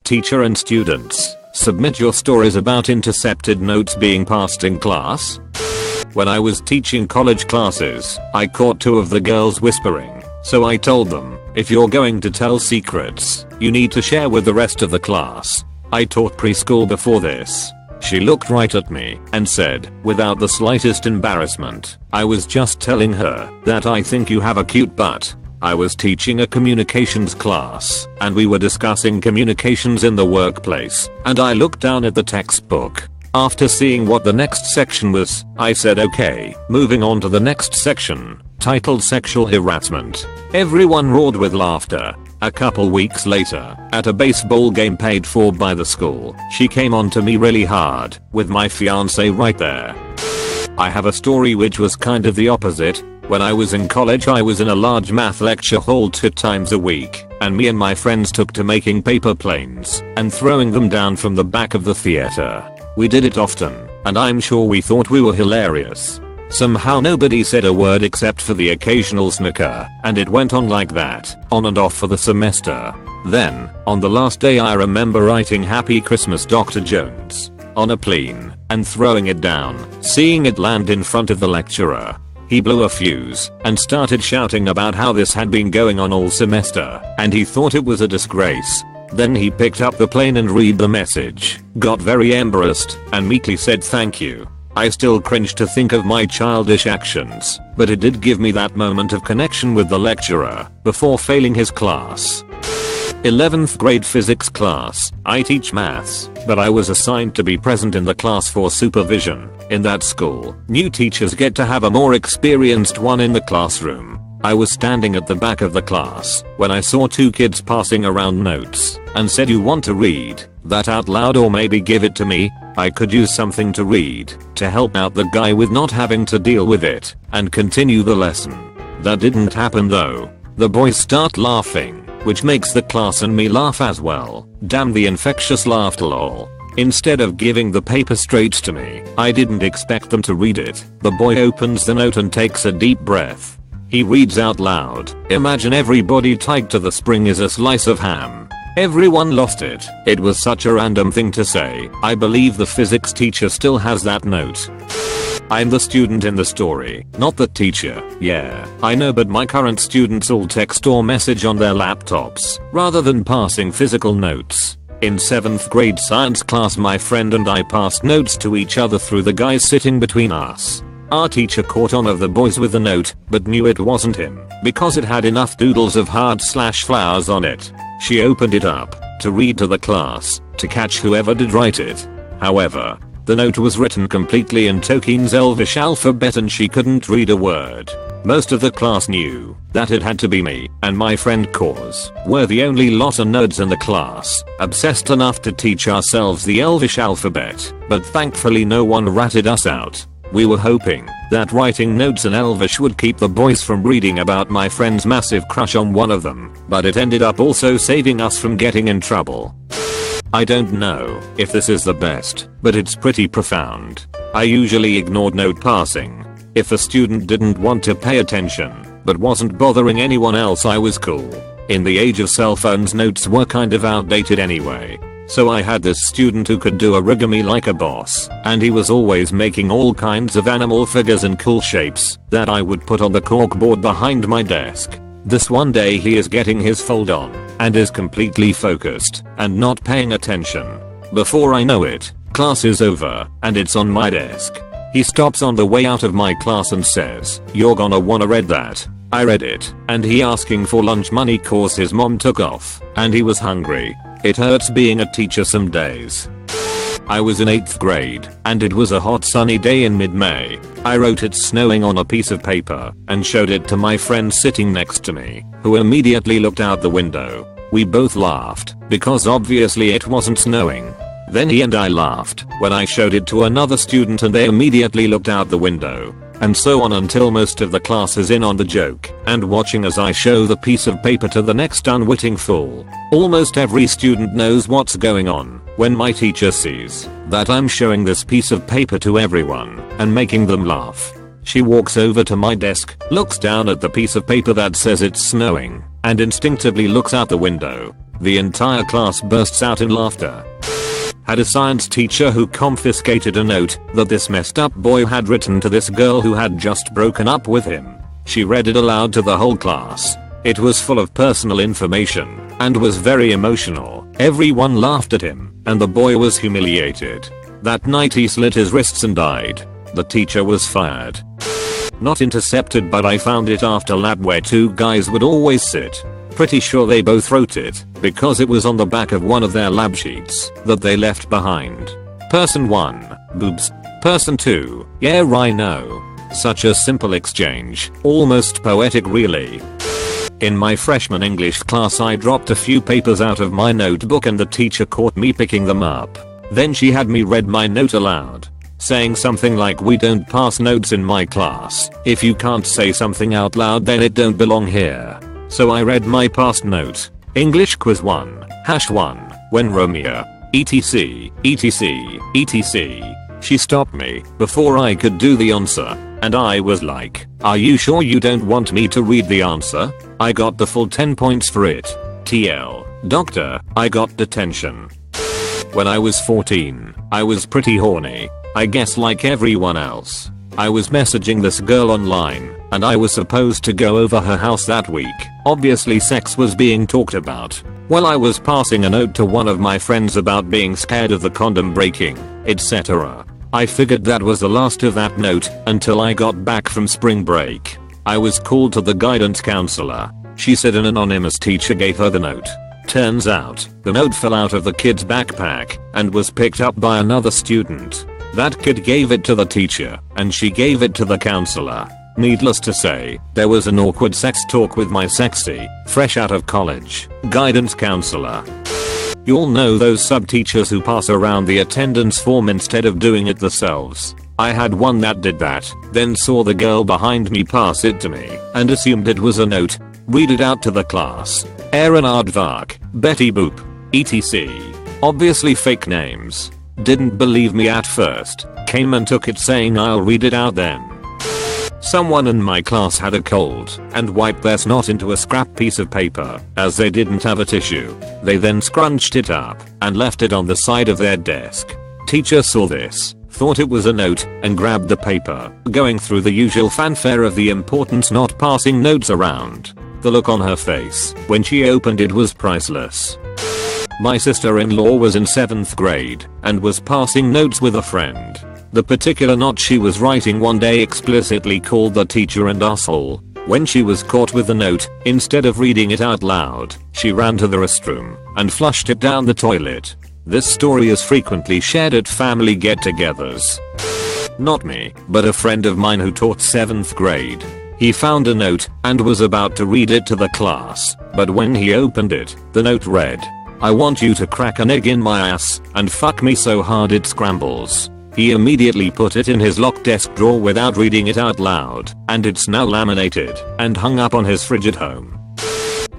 Teacher and students, submit your stories about intercepted notes being passed in class. When I was teaching college classes, I caught two of the girls whispering, so I told them, if you're going to tell secrets, you need to share with the rest of the class. I taught preschool before this. She looked right at me and said, without the slightest embarrassment, I was just telling her that I think you have a cute butt. I was teaching a communications class, and we were discussing communications in the workplace, and I looked down at the textbook. After seeing what the next section was, I said okay, moving on to the next section, titled Sexual Harassment. Everyone roared with laughter. A couple weeks later, at a baseball game paid for by the school, she came on to me really hard, with my fiance right there. I have a story which was kind of the opposite. When I was in college, I was in a large math lecture hall 2 times a week, and me and my friends took to making paper planes and throwing them down from the back of the theater. We did it often, and I'm sure we thought we were hilarious. Somehow nobody said a word except for the occasional snicker, and it went on like that, on and off for the semester. Then, on the last day, I remember writing Happy Christmas Dr. Jones on a plane and throwing it down, seeing it land in front of the lecturer. He blew a fuse and started shouting about how this had been going on all semester, and he thought it was a disgrace. Then he picked up the plane and read the message, got very embarrassed, and meekly said thank you. I still cringe to think of my childish actions, but it did give me that moment of connection with the lecturer before failing his class. 11th grade physics class. I teach maths, but I was assigned to be present in the class for supervision. In that school, new teachers get to have a more experienced one in the classroom. I was standing at the back of the class when I saw 2 kids passing around notes and said, you want to read that out loud or maybe give it to me? I could use something to read to help out the guy with not having to deal with it and continue the lesson. That didn't happen though. The boys start laughing, which makes the class and me laugh as well. Damn the infectious laughter lol. Instead of giving the paper straight to me, I didn't expect them to read it. The boy opens the note and takes a deep breath. He reads out loud, imagine everybody tied to the spring is a slice of ham. Everyone lost it. It was such a random thing to say. I believe the physics teacher still has that note. I'm the student in the story, not the teacher. Yeah, I know, but my current students all text or message on their laptops rather than passing physical notes. In 7th grade science class, my friend and I passed notes to each other through the guy sitting between us. Our teacher caught on of the boys with the note, but knew it wasn't him because it had enough doodles of heart/flowers on it. She opened it up to read to the class to catch whoever did write it. However, the note was written completely in Tolkien's Elvish alphabet and she couldn't read a word. Most of the class knew that it had to be me and my friend cause we're the only lot of nerds in the class, obsessed enough to teach ourselves the Elvish alphabet, but thankfully no one ratted us out. We were hoping that writing notes in Elvish would keep the boys from reading about my friend's massive crush on one of them, but it ended up also saving us from getting in trouble. I don't know if this is the best, but it's pretty profound. I usually ignored note passing. If a student didn't want to pay attention, but wasn't bothering anyone else, I was cool. In the age of cell phones, notes were kind of outdated anyway. So I had this student who could do origami like a boss, and he was always making all kinds of animal figures and cool shapes that I would put on the corkboard behind my desk. This one day he is getting his fold on and is completely focused and not paying attention. Before I know it, class is over and it's on my desk. He stops on the way out of my class and says, "You're gonna wanna read that." I read it, and he asking for lunch money cause his mom took off and he was hungry. It hurts being a teacher some days. I was in 8th grade, and it was a hot sunny day in mid-May. I wrote "It's snowing" on a piece of paper and showed it to my friend sitting next to me, who immediately looked out the window. We both laughed, because obviously it wasn't snowing. Then he and I laughed when I showed it to another student and they immediately looked out the window. And so on until most of the class is in on the joke and watching as I show the piece of paper to the next unwitting fool. Almost every student knows what's going on when my teacher sees that I'm showing this piece of paper to everyone and making them laugh. She walks over to my desk, looks down at the piece of paper that says it's snowing, and instinctively looks out the window. The entire class bursts out in laughter. Had a science teacher who confiscated a note that this messed up boy had written to this girl who had just broken up with him. She read it aloud to the whole class. It was full of personal information and was very emotional. Everyone laughed at him and the boy was humiliated. That night he slit his wrists and died. The teacher was fired. Not intercepted, but I found it after lab where two guys would always sit. Pretty sure they both wrote it because it was on the back of one of their lab sheets that they left behind. Person 1, boobs. Person 2, yeah, I know. Such a simple exchange, almost poetic really. In my freshman English class I dropped a few papers out of my notebook and the teacher caught me picking them up. Then she had me read my note aloud, saying something like, "We don't pass notes in my class. If you can't say something out loud then it don't belong here." So I read my past note. English quiz 1, #1, when Romeo, etc, etc, etc. She stopped me before I could do the answer, and I was like, "Are you sure you don't want me to read the answer?" I got the full 10 points for it. TL, doctor, I got detention. When I was 14, I was pretty horny. I guess like everyone else. I was messaging this girl online, and I was supposed to go over her house that week. Obviously sex was being talked about. Well, I was passing a note to one of my friends about being scared of the condom breaking, etc. I figured that was the last of that note until I got back from spring break. I was called to the guidance counselor. She said an anonymous teacher gave her the note. Turns out, the note fell out of the kid's backpack and was picked up by another student. That kid gave it to the teacher, and she gave it to the counselor. Needless to say, there was an awkward sex talk with my sexy, fresh out of college, guidance counselor. You'll know those sub-teachers who pass around the attendance form instead of doing it themselves. I had one that did that, then saw the girl behind me pass it to me, and assumed it was a note. Read it out to the class. Aaron Aardvark, Betty Boop, etc. Obviously fake names. Didn't believe me at first. Came and took it saying I'll read it out then. Someone in my class had a cold and wiped their snot into a scrap piece of paper as they didn't have a tissue. They then scrunched it up and left it on the side of their desk. Teacher saw this, thought it was a note, and grabbed the paper, going through the usual fanfare of the importance not passing notes around. The look on her face when she opened it was priceless. My sister-in-law was in 7th grade and was passing notes with a friend. The particular note she was writing one day explicitly called the teacher an asshole. When she was caught with the note, instead of reading it out loud, she ran to the restroom and flushed it down the toilet. This story is frequently shared at family get-togethers. Not me, but a friend of mine who taught 7th grade. He found a note and was about to read it to the class, but when he opened it, the note read, "I want you to crack an egg in my ass and fuck me so hard it scrambles." He immediately put it in his locked desk drawer without reading it out loud, and it's now laminated and hung up on his fridge at home.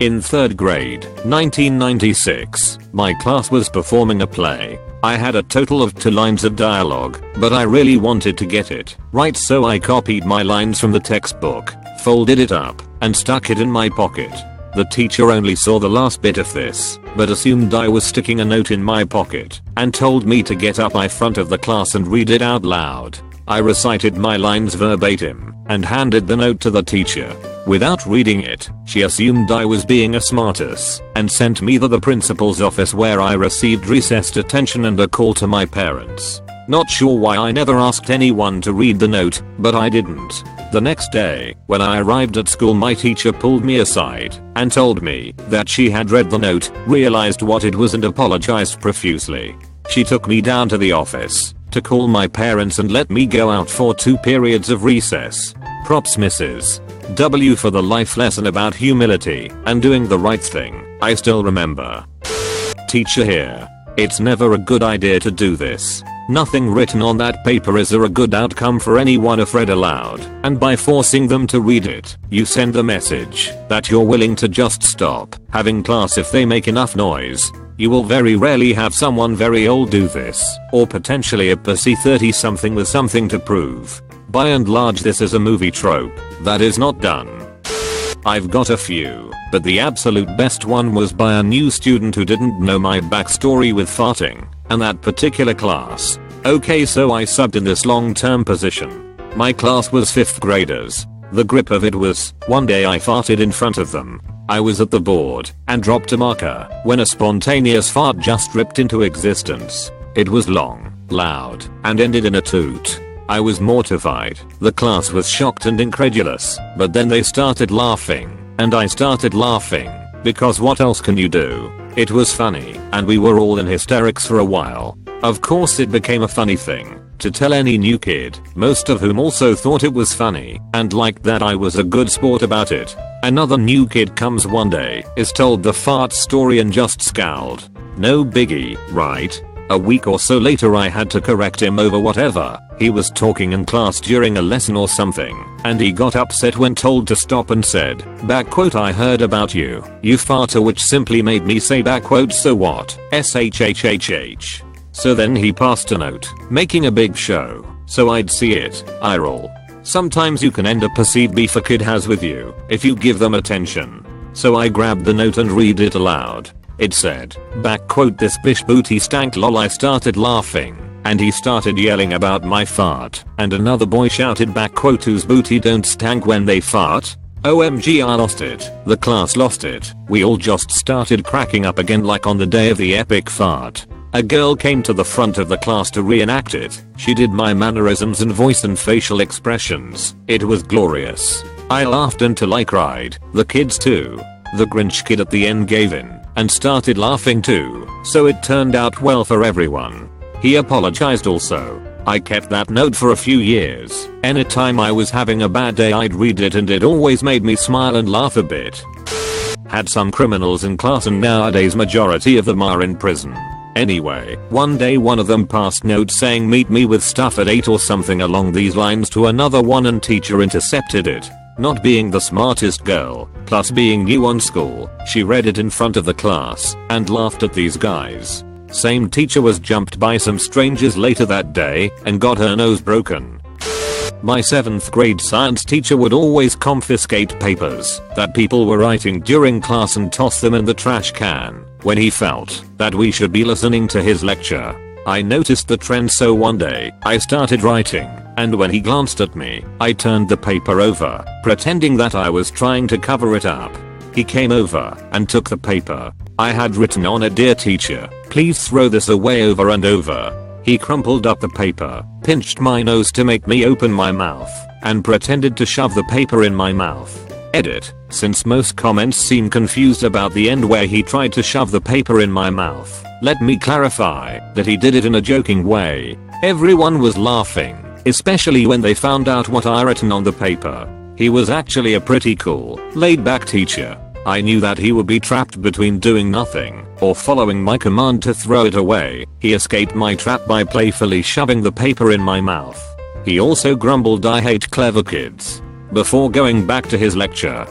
In 3rd grade, 1996, my class was performing a play. I had a total of 2 lines of dialogue, but I really wanted to get it right, so I copied my lines from the textbook, folded it up, and stuck it in my pocket. The teacher only saw the last bit of this, but assumed I was sticking a note in my pocket, and told me to get up in front of the class and read it out loud. I recited my lines verbatim, and handed the note to the teacher. Without reading it, she assumed I was being a smartass, and sent me to the principal's office where I received recess detention and a call to my parents. Not sure why I never asked anyone to read the note, but I didn't. The next day, when I arrived at school, my teacher pulled me aside and told me that she had read the note, realized what it was, and apologized profusely. She took me down to the office to call my parents and let me go out for 2 periods of recess. Props Mrs. W for the life lesson about humility and doing the right thing. I still remember. Teacher here. It's never a good idea to do this. Nothing written on that paper is a good outcome for anyone if read aloud, and by forcing them to read it, you send the message that you're willing to just stop having class if they make enough noise. You will very rarely have someone very old do this, or potentially a pussy 30 something with something to prove. By and large this is a movie trope that is not done. I've got a few, but the absolute best one was by a new student who didn't know my backstory with farting, and that particular class. Okay, so I subbed in this long-term position. My class was 5th graders. The grip of it was, one day I farted in front of them. I was at the board and dropped a marker when a spontaneous fart just ripped into existence. It was long, loud, and ended in a toot. I was mortified. The class was shocked and incredulous, but then they started laughing, and I started laughing, because what else can you do? It was funny, and we were all in hysterics for a while. Of course it became a funny thing to tell any new kid, most of whom also thought it was funny, and liked that I was a good sport about it. Another new kid comes one day, is told the fart story and just scowled. No biggie, right? A week or so later I had to correct him over whatever. He was talking in class during a lesson or something, and he got upset when told to stop and said, "I heard about you, you farter," which simply made me say, "So what? SHHHH." So then he passed a note, making a big show, so I'd see it. Eye roll. Sometimes you can end a perceived beef a kid has with you, if you give them attention. So I grabbed the note and read it aloud. It said, "This bish booty stank lol." I started laughing, and he started yelling about my fart, and another boy shouted back, "Whose booty don't stank when they fart?" OMG, I lost it. The class lost it. We all just started cracking up again like on the day of the epic fart. A girl came to the front of the class to reenact it. She did my mannerisms and voice and facial expressions. It was glorious. I laughed until I cried. The kids too. The Grinch kid at the end gave in and started laughing too, so it turned out well for everyone. He apologized also. I kept that note for a few years. Anytime I was having a bad day I'd read it and it always made me smile and laugh a bit. Had some criminals in class and nowadays majority of them are in prison. Anyway, one day one of them passed notes saying meet me with stuff at 8 or something along these lines to another one, and teacher intercepted it. Not being the smartest girl, plus being new on school, she read it in front of the class and laughed at these guys. Same teacher was jumped by some strangers later that day and got her nose broken. My 7th grade science teacher would always confiscate papers that people were writing during class and toss them in the trash can when he felt that we should be listening to his lecture. I noticed the trend, so one day I started writing, and when he glanced at me, I turned the paper over, pretending that I was trying to cover it up. He came over and took the paper. I had written on it, "Dear teacher, please throw this away," over and over. He crumpled up the paper, pinched my nose to make me open my mouth, and pretended to shove the paper in my mouth. Edit. Since most comments seem confused about the end where he tried to shove the paper in my mouth, let me clarify that he did it in a joking way. Everyone was laughing, especially when they found out what I written on the paper. He was actually a pretty cool, laid-back teacher. I knew that he would be trapped between doing nothing or following my command to throw it away. He escaped my trap by playfully shoving the paper in my mouth. He also grumbled, "I hate clever kids," before going back to his lecture.